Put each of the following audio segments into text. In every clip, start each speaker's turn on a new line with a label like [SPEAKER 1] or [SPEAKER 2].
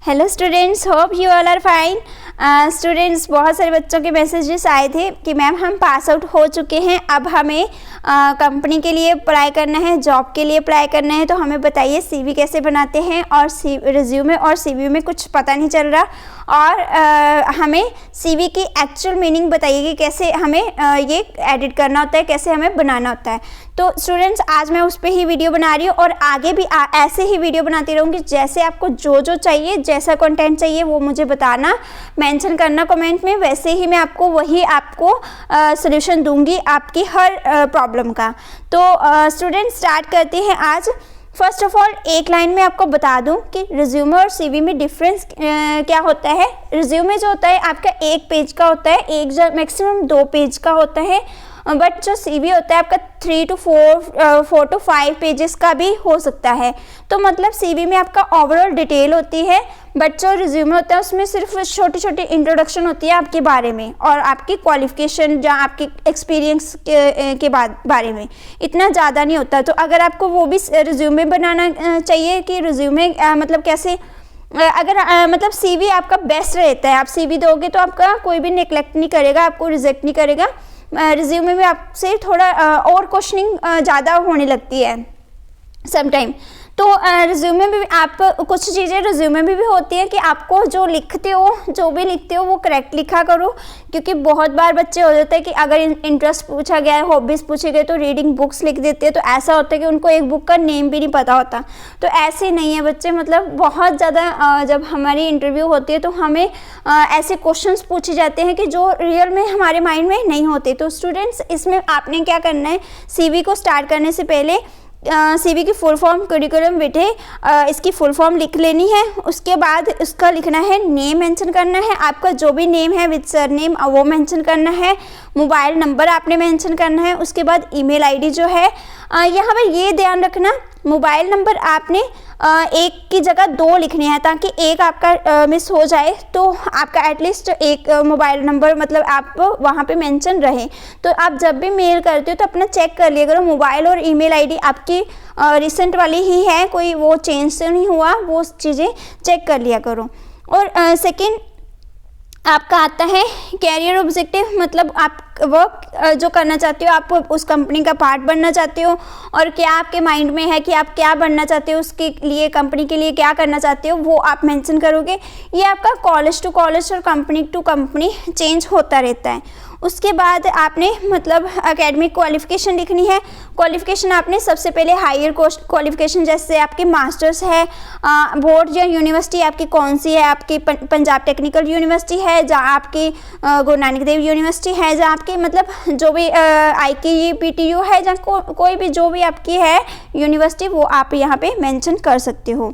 [SPEAKER 1] Hello students, hope you all are fine. Students, बहुत सारे बच्चों के मैसेजेस आए थे कि मैम हम पास आउट हो चुके हैं, अब हमें कंपनी के लिए अप्लाई करना है, जॉब के लिए अप्लाई करना है, तो हमें बताइए सीवी कैसे बनाते हैं। और रिज्यूमे और सीवी में कुछ पता नहीं चल रहा, और हमें सीवी की एक्चुअल मीनिंग बताइए कि कैसे हमें ये एडिट करना होता है, कैसे हमें बनाना होता है। तो स्टूडेंट्स, आज मैं उस पर ही वीडियो बना रही हूँ और आगे भी ऐसे ही वीडियो बनाती रहूँगी। जैसे आपको जो चाहिए, जैसा कंटेंट चाहिए वो मुझे बताना, मेंशन करना कमेंट में, वैसे ही मैं आपको सॉल्यूशन दूंगी आपकी हर प्रॉब्लम का। तो स्टूडेंट्स, स्टार्ट करते हैं आज। फर्स्ट ऑफ ऑल एक लाइन में आपको बता दूं कि रिज्यूमे और सीवी में डिफरेंस क्या होता है। रिज्यूमे जो होता है आपका 1 पेज का होता है, एक मैक्सिमम 2 पेज का होता है, बट जो सीवी होता है आपका 3 to 4 to 5 पेजेस का भी हो सकता है। तो मतलब सीवी में आपका ओवरऑल डिटेल होती है, बट जो रिज्यूमे होता है उसमें सिर्फ छोटी छोटी इंट्रोडक्शन होती है आपके बारे में और आपकी क्वालिफिकेशन या आपके एक्सपीरियंस के बारे में, इतना ज़्यादा नहीं होता। तो अगर आपको वो भी रिज्यूमे बनाना चाहिए कि रिज्यूमे मतलब कैसे, अगर मतलब सीवी आपका बेस्ट रहता है, आप सीवी दोगे तो आपका कोई भी नेग्लेक्ट नहीं करेगा, आपको रिजेक्ट नहीं करेगा। रिज्यूमे में आपसे थोड़ा और क्वेश्चनिंग ज़्यादा होने लगती है समटाइम। तो रिज्यूमे में भी आप कुछ चीज़ें रिज्यूमे में भी होती है कि आपको जो भी लिखते हो वो करेक्ट लिखा करो, क्योंकि बहुत बार बच्चे हो जाते हैं कि अगर इंटरेस्ट पूछा गया है, हॉबीज़ पूछे गए तो रीडिंग बुक्स लिख देते हैं। तो ऐसा होता है कि उनको एक बुक का नेम भी नहीं पता होता। तो ऐसे नहीं है बच्चे, मतलब बहुत ज़्यादा जब हमारी इंटरव्यू होती है तो हमें ऐसे क्वेश्चंस पूछे जाते हैं कि जो रियल में हमारे माइंड में नहीं होते। तो स्टूडेंट्स, इसमें आपने क्या करना है, सीवी को स्टार्ट करने से पहले सीवी की फुल फॉर्म करिकुलम विटे इसकी फुल फॉर्म लिख लेनी है। उसके बाद उसका लिखना है, नेम मेंशन करना है, आपका जो भी नेम है विद सरनेम वो मेंशन करना है, मोबाइल नंबर आपने मेंशन करना है। उसके बाद ईमेल आईडी जो है, यहाँ पर ये ध्यान रखना, मोबाइल नंबर आपने एक की जगह 2 लिखने हैं, ताकि एक आपका मिस हो जाए तो आपका एटलीस्ट एक मोबाइल नंबर मतलब आप वहाँ पे मेंशन रहे। तो आप जब भी मेल करते हो तो अपना चेक कर लिया करो, मोबाइल और ईमेल आईडी आपकी रिसेंट वाली ही है, कोई वो चेंज तो नहीं हुआ, वो चीज़ें चेक कर लिया करो। और सेकेंड आपका आता है कैरियर ऑब्जेक्टिव, मतलब आप वर्क जो करना चाहते हो, आप उस कंपनी का पार्ट बनना चाहते हो और क्या आपके माइंड में है कि आप क्या बनना चाहते हो, उसके लिए कंपनी के लिए क्या करना चाहते हो, वो आप मेंशन करोगे। ये आपका कॉलेज टू कॉलेज और कंपनी टू कंपनी चेंज होता रहता है। उसके बाद आपने मतलब एकेडमिक क्वालिफिकेशन लिखनी है। क्वालिफिकेशन आपने सबसे पहले हायर क्वालिफिकेशन, जैसे आपकी मास्टर्स है, बोर्ड या यूनिवर्सिटी आपकी कौन सी है, आपकी पंजाब टेक्निकल यूनिवर्सिटी है, जहाँ आपकी गुरु नानक देव यूनिवर्सिटी है, जहाँ आपकी मतलब जो भी IKEPTU है, जहाँ कोई भी जो भी आपकी है यूनिवर्सिटी, वो आप यहाँ पे मेंशन कर सकते हो।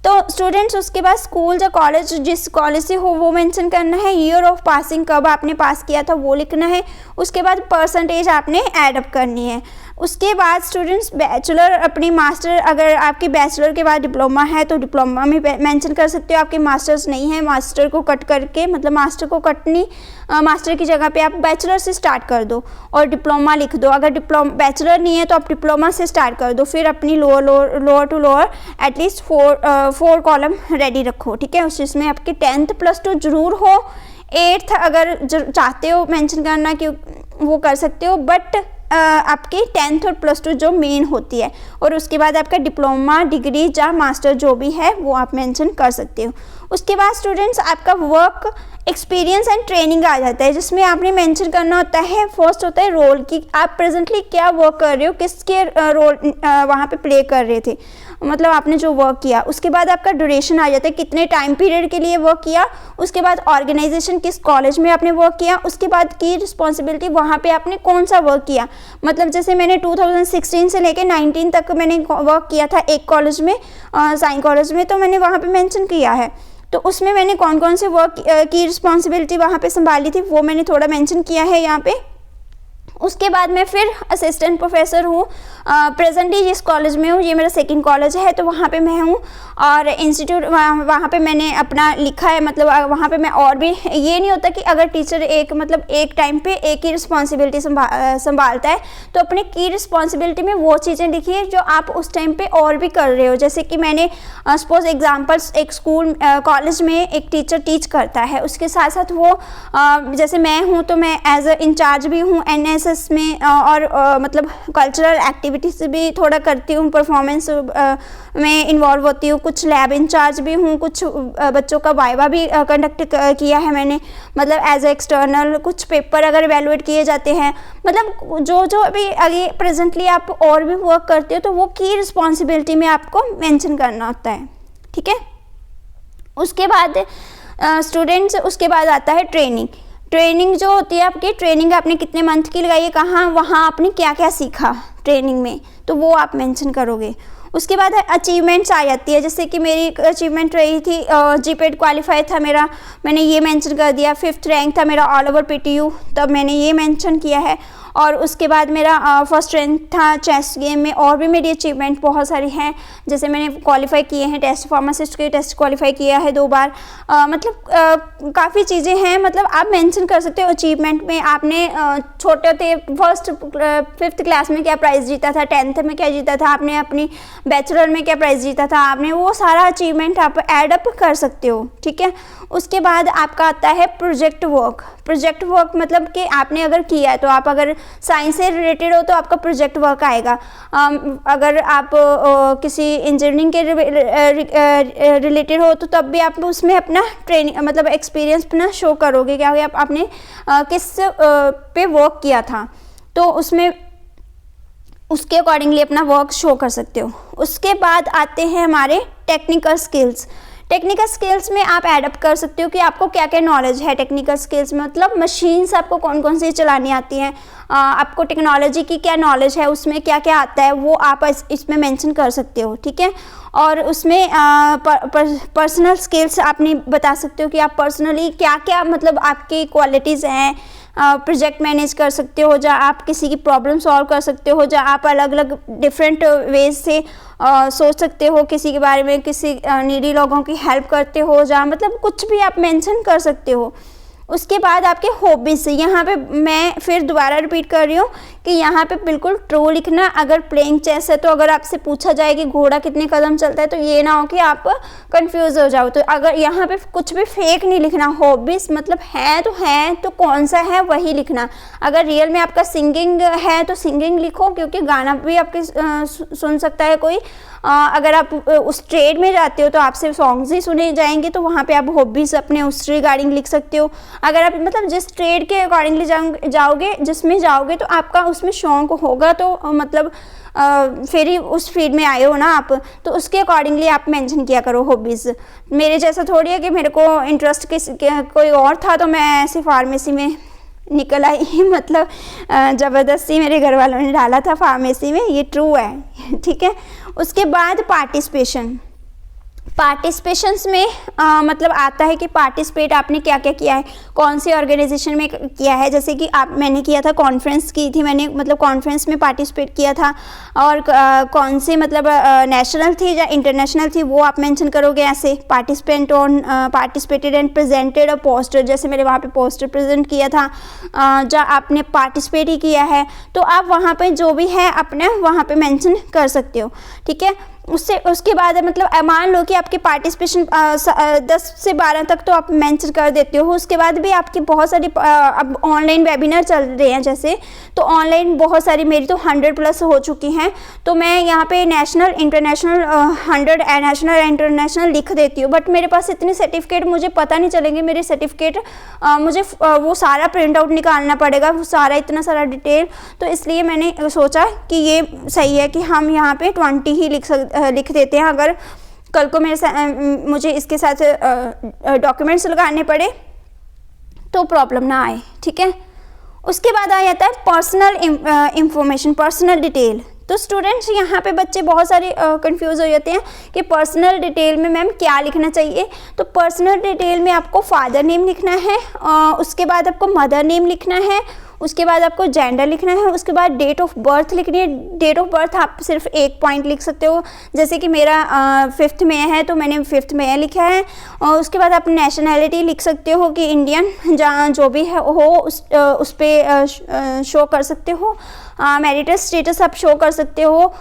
[SPEAKER 1] तो स्टूडेंट्स, उसके बाद स्कूल या कॉलेज, जिस कॉलेज से हो वो मेंशन करना है, ईयर ऑफ पासिंग, कब आपने पास किया था वो लिखना है। उसके बाद परसेंटेज आपने ऐड अप करनी है। उसके बाद स्टूडेंट्स, बैचलर अपनी मास्टर, अगर आपकी बैचलर के बाद डिप्लोमा है तो डिप्लोमा में मेंशन कर सकते हो। आपके मास्टर्स नहीं है, मास्टर को कट करके, मतलब मास्टर को कटनी, मास्टर की जगह पे आप बैचलर से स्टार्ट कर दो और डिप्लोमा लिख दो। अगर बैचलर नहीं है तो आप डिप्लोमा से स्टार्ट कर दो, फिर अपनी lower to lower at least 4 column ready रखो, ठीक है। उसमें आपकी 10th +2 जरूर हो, 8th अगर चाहते हो मेंशन करना कि वो कर सकते हो, बट आपकी 10th और +2 जो मेन होती है। और उसके बाद आपका डिप्लोमा, डिग्री या मास्टर जो भी है वो आप मेंशन कर सकते हो। उसके बाद स्टूडेंट्स, आपका वर्क एक्सपीरियंस एंड ट्रेनिंग आ जाता है, जिसमें आपने मेंशन करना होता है, फर्स्ट होता है रोल की, आप प्रेजेंटली क्या वर्क कर रहे हो, किसके रोल वहाँ पे प्ले कर रहे थे, मतलब आपने जो वर्क किया। उसके बाद आपका ड्यूरेशन आ जाता है, कितने टाइम पीरियड के लिए वर्क किया। उसके बाद ऑर्गेनाइजेशन, किस कॉलेज में आपने वर्क किया। उसके बाद की रिस्पॉन्सिबिलिटी, वहाँ पे आपने कौन सा वर्क किया, मतलब जैसे मैंने 2016 से लेकर 19 तक मैंने वर्क किया था एक कॉलेज में, साइन कॉलेज में, तो मैंने वहाँ पे मेंशन किया है। तो उसमें मैंने कौन कौन से वर्क की रिस्पॉन्सिबिलिटी वहाँ पे संभाली थी वो मैंने थोड़ा मेंशन किया है यहाँ पे। उसके बाद मैं फिर असिस्टेंट प्रोफेसर हूँ। प्रेजेंटली जिस कॉलेज में हूँ, ये मेरा सेकंड कॉलेज है, तो वहाँ पे मैं हूँ। और इंस्टीट्यूट वहाँ पे मैंने अपना लिखा है, मतलब वहाँ पे मैं और भी, ये नहीं होता कि अगर टीचर एक टाइम पे एक ही रिस्पॉन्सिबिलिटी संभालता है, तो अपने की रिस्पॉन्सिबिलिटी में वो चीज़ें लिखिए जो आप उस टाइम पे और भी कर रहे हो। जैसे कि मैंने सपोज एग्जाम्पल्स, एक स्कूल कॉलेज में एक टीचर टीच करता है, उसके साथ साथ वो जैसे मैं हूँ तो मैं एज अ इंचार्ज भी हूँ NSS में, और मतलब कल्चरल एक्टिविटीज़ भी थोड़ा करती हूँ, परफॉर्मेंस में इन्वॉल्व होती हूँ, कुछ लैब इंचार्ज भी हूँ, कुछ बच्चों का वाइवा भी कंडक्ट किया है मैंने, मतलब एज ए एक्सटर्नल, कुछ पेपर अगर इवेलुएट किए जाते हैं, मतलब जो अभी आगे प्रेजेंटली आप और भी वर्क करते हो, तो वो की रिस्पॉन्सिबिलिटी में आपको मेंशन करना होता है, ठीक है। उसके बाद स्टूडेंट्स, उसके बाद आता है ट्रेनिंग जो होती है आपकी, ट्रेनिंग आपने कितने मंथ की लगाई है, कहाँ, वहाँ आपने क्या क्या सीखा ट्रेनिंग में, तो वो आप मेंशन करोगे। उसके बाद अचीवमेंट्स आ जाती है, जैसे कि मेरी अचीवमेंट रही थी GPET क्वालिफाई था मेरा, मैंने ये मेंशन कर दिया। 5th रैंक था मेरा ऑल ओवर PTU, तब मैंने ये मेंशन किया है। और उसके बाद मेरा फर्स्ट रैंक था चेस गेम में। और भी मेरी अचीवमेंट बहुत सारी हैं, जैसे मैंने क्वालिफाई किए हैं टेस्ट, फार्मासिस्ट के टेस्ट क्वालिफाई किया है 2 बार, मतलब काफ़ी चीज़ें हैं, मतलब आप मेंशन कर सकते हो अचीवमेंट में। आपने छोटे थे 5th क्लास में क्या प्राइज़ जीता था, 10th में क्या जीता था, आपने अपनी बैचलर में क्या प्राइज़ जीता था, आपने वो सारा अचीवमेंट आप एड अप कर सकते हो, ठीक है। उसके बाद आपका आता है प्रोजेक्ट वर्क मतलब कि आपने अगर किया है, तो आप अगर साइंस से रिलेटेड हो तो आपका प्रोजेक्ट वर्क आएगा। अगर आप किसी इंजीनियरिंग के रिलेटेड हो तो तब भी आप उसमें अपना ट्रेनिंग मतलब एक्सपीरियंस अपना शो करोगे, क्या आप आपने किस पे वर्क किया था, तो उसमें उसके अकॉर्डिंगली अपना वर्क शो कर सकते हो। उसके बाद आते हैं हमारे टेक्निकल स्किल्स में आप एडअप कर सकते हो कि आपको क्या क्या नॉलेज है टेक्निकल स्किल्स में, मतलब मशीन्स आपको कौन कौन सी चलानी आती हैं, आपको टेक्नोलॉजी की क्या नॉलेज है, उसमें क्या क्या आता है, वो आप इसमें मेंशन कर सकते हो, ठीक है। और उसमें पर्सनल स्किल्स आपने बता सकते हो कि आप पर्सनली क्या क्या मतलब आपकी क्वालिटीज़ हैं, प्रोजेक्ट मैनेज कर सकते हो, जहाँ आप किसी की प्रॉब्लम सॉल्व कर सकते हो, जहाँ आप अलग अलग डिफरेंट वेज से सोच सकते हो किसी के बारे में, किसी नीडी लोगों की हेल्प करते हो, जहाँ मतलब कुछ भी आप मेंशन कर सकते हो। उसके बाद आपके हॉबीज़, यहाँ पे मैं फिर दोबारा रिपीट कर रही हूँ कि यहाँ पे बिल्कुल ट्रू लिखना। अगर प्लेइंग चेस है तो अगर आपसे पूछा जाए कि घोड़ा कितने कदम चलता है, तो ये ना हो कि आप कंफ्यूज हो जाओ। तो अगर यहाँ पे कुछ भी फेक नहीं लिखना, हॉबीज़ मतलब है तो कौन सा है वही लिखना। अगर रियल में आपका सिंगिंग है तो सिंगिंग लिखो, क्योंकि गाना भी आपके सुन सकता है कोई। अगर आप उस ट्रेड में जाते हो तो आपसे सॉन्ग्स ही सुने जाएंगे, तो वहाँ पे आप हॉबीज़ अपने उस रिगार्डिंग लिख सकते हो। अगर आप मतलब जिस ट्रेड के अकॉर्डिंगली जाओगे, जिसमें जाओगे, तो आपका उसमें शौक होगा, तो मतलब फिर ही उस फील्ड में आए हो ना आप, तो उसके अकॉर्डिंगली आप मेंशन किया करो हॉबीज़। मेरे जैसा थोड़ी है कि मेरे को इंटरेस्ट कोई और था तो मैं ऐसे फार्मेसी में निकल आई, मतलब ज़बरदस्ती मेरे घर वालों ने डाला था फार्मेसी में, ये ट्रू है, ठीक है। उसके बाद पार्टिसिपेशंस में मतलब आता है कि पार्टिसिपेट आपने क्या क्या किया है, कौन से ऑर्गेनाइजेशन में किया है। जैसे कि मैंने किया था, कॉन्फ्रेंस की थी मैंने, मतलब कॉन्फ्रेंस में पार्टिसिपेट किया था। और कौन से मतलब नेशनल थी या इंटरनेशनल थी, वो आप मेंशन करोगे ऐसे। Participated and presented a poster, जैसे मैंने वहाँ पे पोस्टर प्रेजेंट किया था, जहाँ आपने पार्टिसिपेट ही किया है, तो आप वहाँ पे जो भी है अपने वहाँ पे मेंशन कर सकते हो, ठीक है। उसके बाद मतलब मान लो कि आपके पार्टिसिपेशन 10 से 12 तक तो आप मेंशन कर देते हो। उसके बाद भी आपकी बहुत सारी अब ऑनलाइन वेबिनार चल रहे हैं जैसे, तो ऑनलाइन बहुत सारी, मेरी तो 100+ हो चुकी हैं, तो मैं यहाँ पे नेशनल इंटरनेशनल 100 नेशनल इंटरनेशनल लिख देती हूँ। बट मेरे पास इतने सर्टिफिकेट मुझे पता नहीं चलेंगे, मेरे सर्टिफिकेट मुझे वो सारा प्रिंट आउट निकालना पड़ेगा, वो सारा इतना सारा डिटेल। तो इसलिए मैंने सोचा कि ये सही है कि हम यहाँ पे 20 ही लिख देते हैं। अगर कल को मुझे इसके साथ डॉक्यूमेंट्स लगाने पड़े तो प्रॉब्लम ना आए, ठीक है। उसके बाद आ जाता है पर्सनल इंफॉर्मेशन, पर्सनल डिटेल। तो स्टूडेंट्स यहाँ पे बच्चे बहुत सारे कंफ्यूज हो जाते हैं कि पर्सनल डिटेल में मैम क्या लिखना चाहिए। तो पर्सनल डिटेल में आपको फादर नेम लिखना है, उसके बाद आपको मदर नेम लिखना है, उसके बाद आपको जेंडर लिखना है, उसके बाद डेट ऑफ बर्थ लिखनी है। डेट ऑफ बर्थ आप सिर्फ एक पॉइंट लिख सकते हो, जैसे कि मेरा 5 मई है तो मैंने 5 मई लिखा है। और उसके बाद आप नेशनैलिटी लिख सकते हो कि इंडियन, जहाँ जो भी है हो उस पर शो कर सकते हो। मैरिटल स्टेटस आप शो कर सकते हो।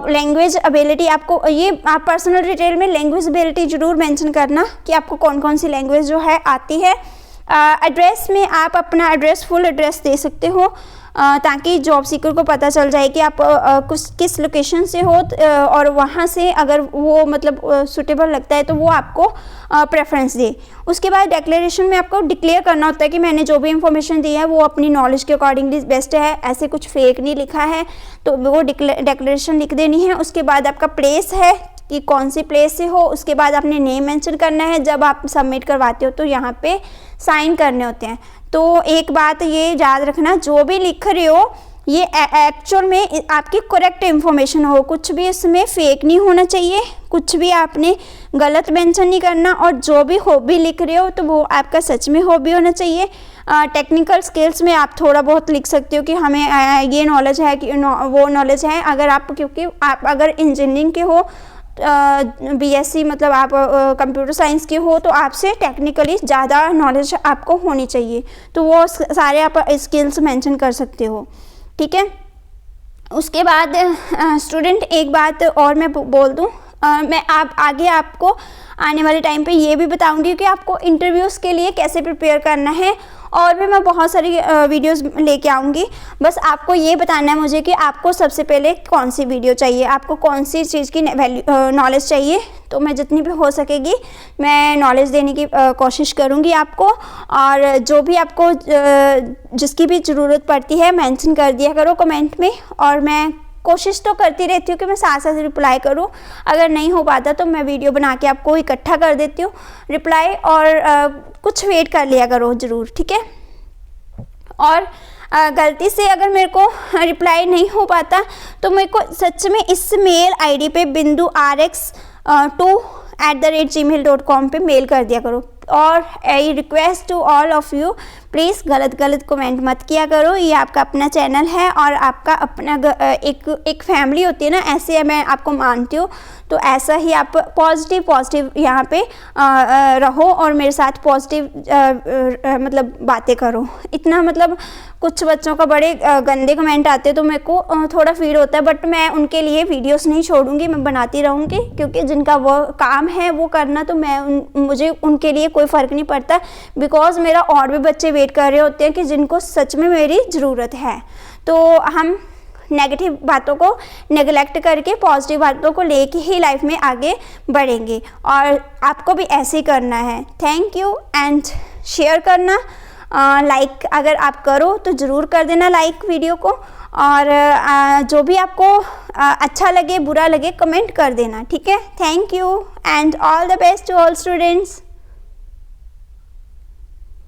[SPEAKER 1] लैंग्वेज एबिलिटी, आपको ये आप पर्सनल डिटेल में लैंग्वेज एबिलिटी ज़रूर मेंशन करना कि आपको कौन कौन सी लैंग्वेज जो है आती है। एड्रेस में आप अपना एड्रेस, फुल एड्रेस दे सकते हो ताकि जॉब सीकर को पता चल जाए कि आप किस लोकेशन से हो, और वहाँ से अगर वो मतलब सूटेबल लगता है तो वो आपको प्रेफरेंस दे। उसके बाद डिक्लेरेशन में आपको डिक्लेयर करना होता है कि मैंने जो भी इंफॉर्मेशन दी है वो अपनी नॉलेज के अकॉर्डिंगली बेस्ट है, ऐसे कुछ फेक नहीं लिखा है, तो वो डिक्लेरेशन लिख देनी है। उसके बाद आपका प्लेस है कि कौन सी प्लेस से हो, उसके बाद आपने नेम मेंशन करना है। जब आप सबमिट करवाते हो तो यहाँ पे साइन करने होते हैं। तो एक बात ये याद रखना, जो भी लिख रहे हो ये एक्चुअल में आपकी करेक्ट इन्फॉर्मेशन हो, कुछ भी इसमें फेक नहीं होना चाहिए, कुछ भी आपने गलत मेंशन नहीं करना, और जो भी हॉबी लिख रहे हो तो वो आपका सच में हॉबी होना चाहिए। टेक्निकल स्किल्स में आप थोड़ा बहुत लिख सकते हो कि हमें ये नॉलेज है कि वो नॉलेज है। अगर आप, क्योंकि आप अगर इंजीनियरिंग के हो, बीएससी मतलब आप कंप्यूटर साइंस के हो, तो आपसे टेक्निकली ज़्यादा नॉलेज आपको होनी चाहिए, तो वो सारे आप स्किल्स मेंशन कर सकते हो, ठीक है। उसके बाद स्टूडेंट एक बात और मैं बोल दूं, मैं आगे आपको आने वाले टाइम पे ये भी बताऊंगी कि आपको इंटरव्यूज़ के लिए कैसे प्रिपेयर करना है, और भी मैं बहुत सारी वीडियोस लेके आऊँगी। बस आपको ये बताना है मुझे कि आपको सबसे पहले कौन सी वीडियो चाहिए, आपको कौन सी चीज़ की नॉलेज चाहिए, तो मैं जितनी भी हो सकेगी मैं नॉलेज देने की कोशिश करूँगी आपको। और जो भी आपको जिसकी भी ज़रूरत पड़ती है मेंशन कर दिया करो कमेंट में, और मैं कोशिश तो करती रहती हूँ कि मैं साथ साथ रिप्लाई करूँ। अगर नहीं हो पाता तो मैं वीडियो बना के आपको इकट्ठा कर देती हूँ रिप्लाई, और कुछ वेट कर लिया करो ज़रूर, ठीक है। और गलती से अगर मेरे को रिप्लाई नहीं हो पाता तो मेरे को सच में इस मेल आईडी पे bindu2@gmail.com पे मेल कर दिया करो। और I request to all of you, please गलत कमेंट मत किया करो। ये आपका अपना चैनल है और आपका अपना एक फैमिली होती है ना, ऐसे मैं आपको मानती हूँ। तो ऐसा ही आप पॉजिटिव यहाँ पे रहो और मेरे साथ पॉजिटिव मतलब बातें करो। इतना मतलब कुछ बच्चों का बड़े गंदे कमेंट आते हैं तो मेरे को थोड़ा फील होता है, बट मैं उनके लिए वीडियोस नहीं छोड़ूंगी, मैं बनाती रहूँगी, क्योंकि जिनका वो काम है वो करना, तो मुझे उनके लिए कोई फ़र्क नहीं पड़ता, बिकॉज़ मेरा और भी बच्चे वेट कर रहे होते हैं कि जिनको सच में मेरी ज़रूरत है। तो हम नेगेटिव बातों को नेगलेक्ट करके पॉजिटिव बातों को लेके ही लाइफ में आगे बढ़ेंगे, और आपको भी ऐसे ही करना है। थैंक यू, एंड शेयर करना, लाइक अगर आप करो तो ज़रूर कर देना लाइक वीडियो को, और जो भी आपको अच्छा लगे बुरा लगे कमेंट कर देना, ठीक है। Thank you and all the best to all students.